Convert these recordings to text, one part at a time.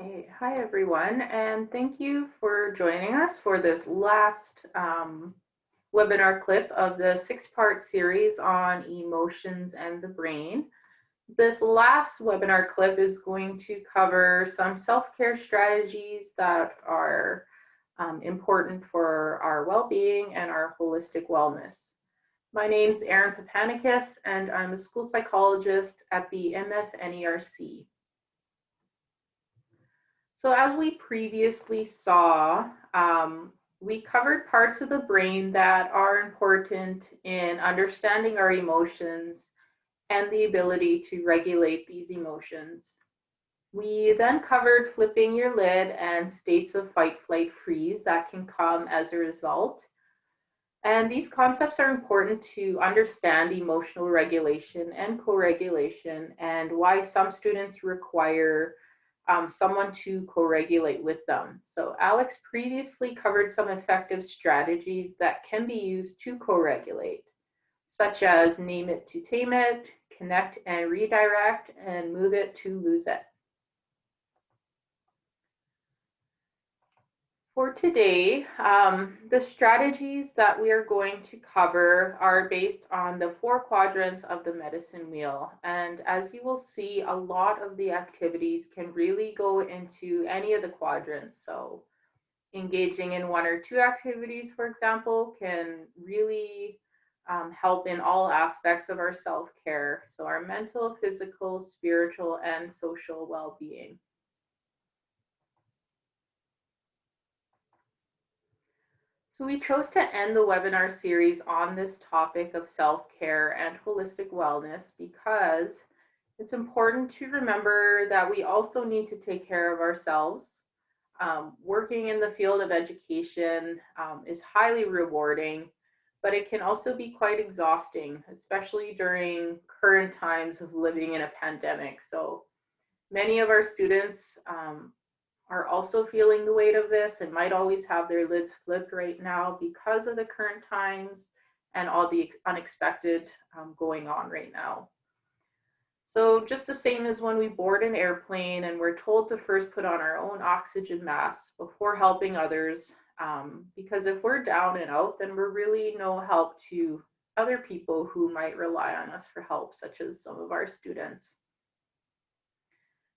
Hey, hi everyone, and thank you for joining us for this last webinar clip of the six-part series on emotions and the brain. This last webinar clip is going to cover some self-care strategies that are important for our well-being and our holistic wellness. My name is Erin Papanicus, and I'm a school psychologist at the MFNERC. So as we previously saw, we covered parts of the brain that are important in understanding our emotions and the ability to regulate these emotions. We then covered flipping your lid and states of fight, flight, freeze that can come as a result. And these concepts are important to understand emotional regulation and co-regulation and why some students require someone to co-regulate with them. So Alex previously covered some effective strategies that can be used to co-regulate, such as name it to tame it, connect and redirect, and move it to lose it. For today, the strategies that we are going to cover are based on the 4 quadrants of the medicine wheel. And as you will see, a lot of the activities can really go into any of the quadrants. So engaging in 1 or 2 activities, for example, can really help in all aspects of our self-care. So our mental, physical, spiritual, and social well-being. So we chose to end the webinar series on this topic of self-care and holistic wellness because it's important to remember that we also need to take care of ourselves. Working in the field of education is highly rewarding, but it can also be quite exhausting, especially during current times of living in a pandemic. So many of our students are also feeling the weight of this and might always have their lids flipped right now because of the current times and all the unexpected going on right now. So just the same as when we board an airplane and we're told to first put on our own oxygen masks before helping others, because if we're down and out, then we're really no help to other people who might rely on us for help, such as some of our students.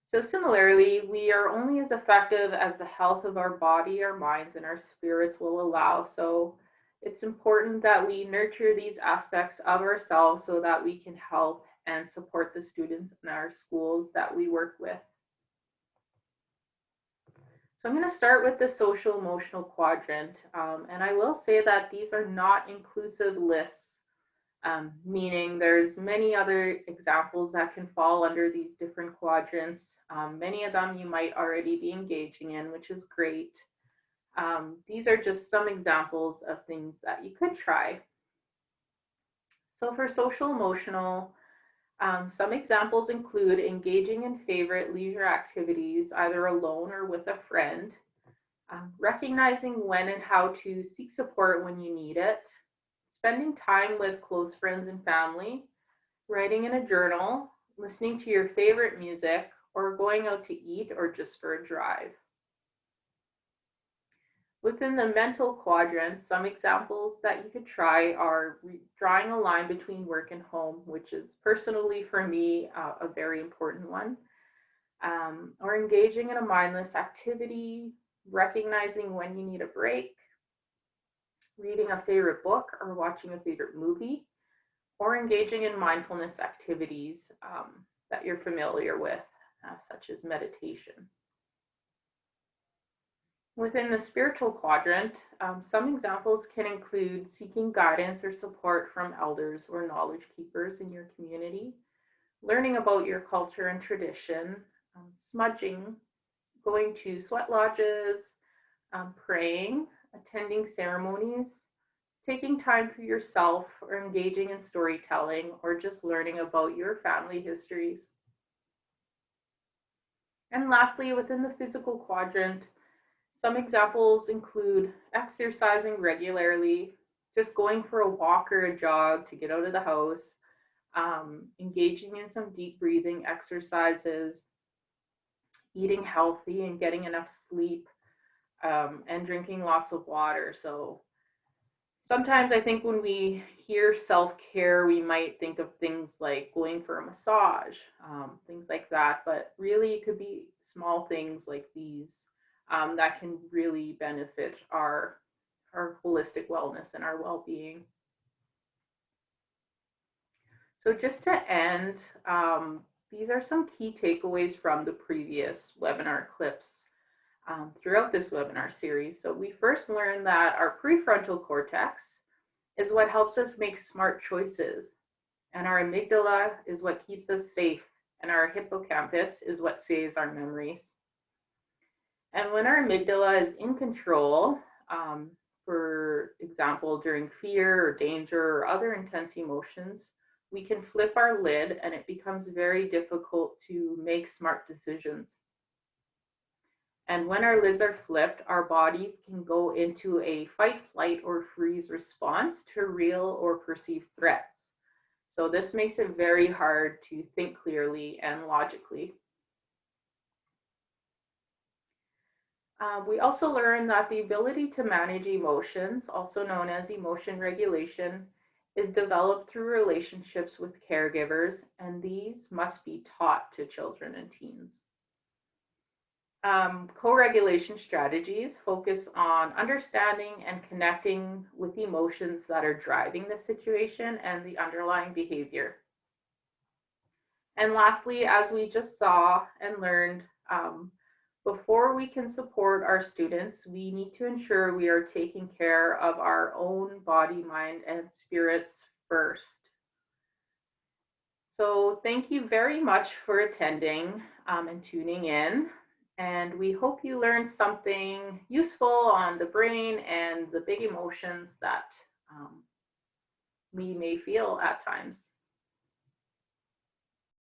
So similarly, we are only as effective as the health of our body, our minds, and our spirits will allow. So it's important that we nurture these aspects of ourselves so that we can help and support the students in our schools that we work with. So I'm going to start with the social emotional quadrant. And I will say that these are not inclusive lists. Meaning there's many other examples that can fall under these different quadrants. Many of them you might already be engaging in, which is great. These are just some examples of things that you could try. So for social emotional, some examples include engaging in favorite leisure activities, either alone or with a friend, recognizing when and how to seek support when you need it, spending time with close friends and family, writing in a journal, listening to your favorite music, or going out to eat or just for a drive. Within the mental quadrant, some examples that you could try are drawing a line between work and home, which is personally for me a very important one, or engaging in a mindless activity, recognizing when you need a break, reading a favorite book or watching a favorite movie, or engaging in mindfulness activities that you're familiar with, such as meditation. Within the spiritual quadrant, some examples can include seeking guidance or support from elders or knowledge keepers in your community, learning about your culture and tradition, smudging, going to sweat lodges, praying, attending ceremonies, taking time for yourself, or engaging in storytelling, or just learning about your family histories. And lastly, within the physical quadrant, some examples include exercising regularly, just going for a walk or a jog to get out of the house, engaging in some deep breathing exercises, eating healthy and getting enough sleep, and drinking lots of water. So sometimes I think when we hear self care, we might think of things like going for a massage, things like that. But really, it could be small things like these that can really benefit our holistic wellness and our well being. So just to end, these are some key takeaways from the previous webinar clips throughout this webinar series. So we first learned that our prefrontal cortex is what helps us make smart choices, and our amygdala is what keeps us safe, and our hippocampus is what saves our memories. And when our amygdala is in control, for example, during fear or danger or other intense emotions, we can flip our lid and it becomes very difficult to make smart decisions. And when our lids are flipped, our bodies can go into a fight, flight, or freeze response to real or perceived threats. So this makes it very hard to think clearly and logically. We also learned that the ability to manage emotions, also known as emotion regulation, is developed through relationships with caregivers, and these must be taught to children and teens. Co-regulation strategies focus on understanding and connecting with the emotions that are driving the situation and the underlying behavior. And lastly, as we just saw and learned, before we can support our students, we need to ensure we are taking care of our own body, mind, and spirits first. So thank you very much for attending and tuning in. And we hope you learned something useful on the brain and the big emotions that we may feel at times.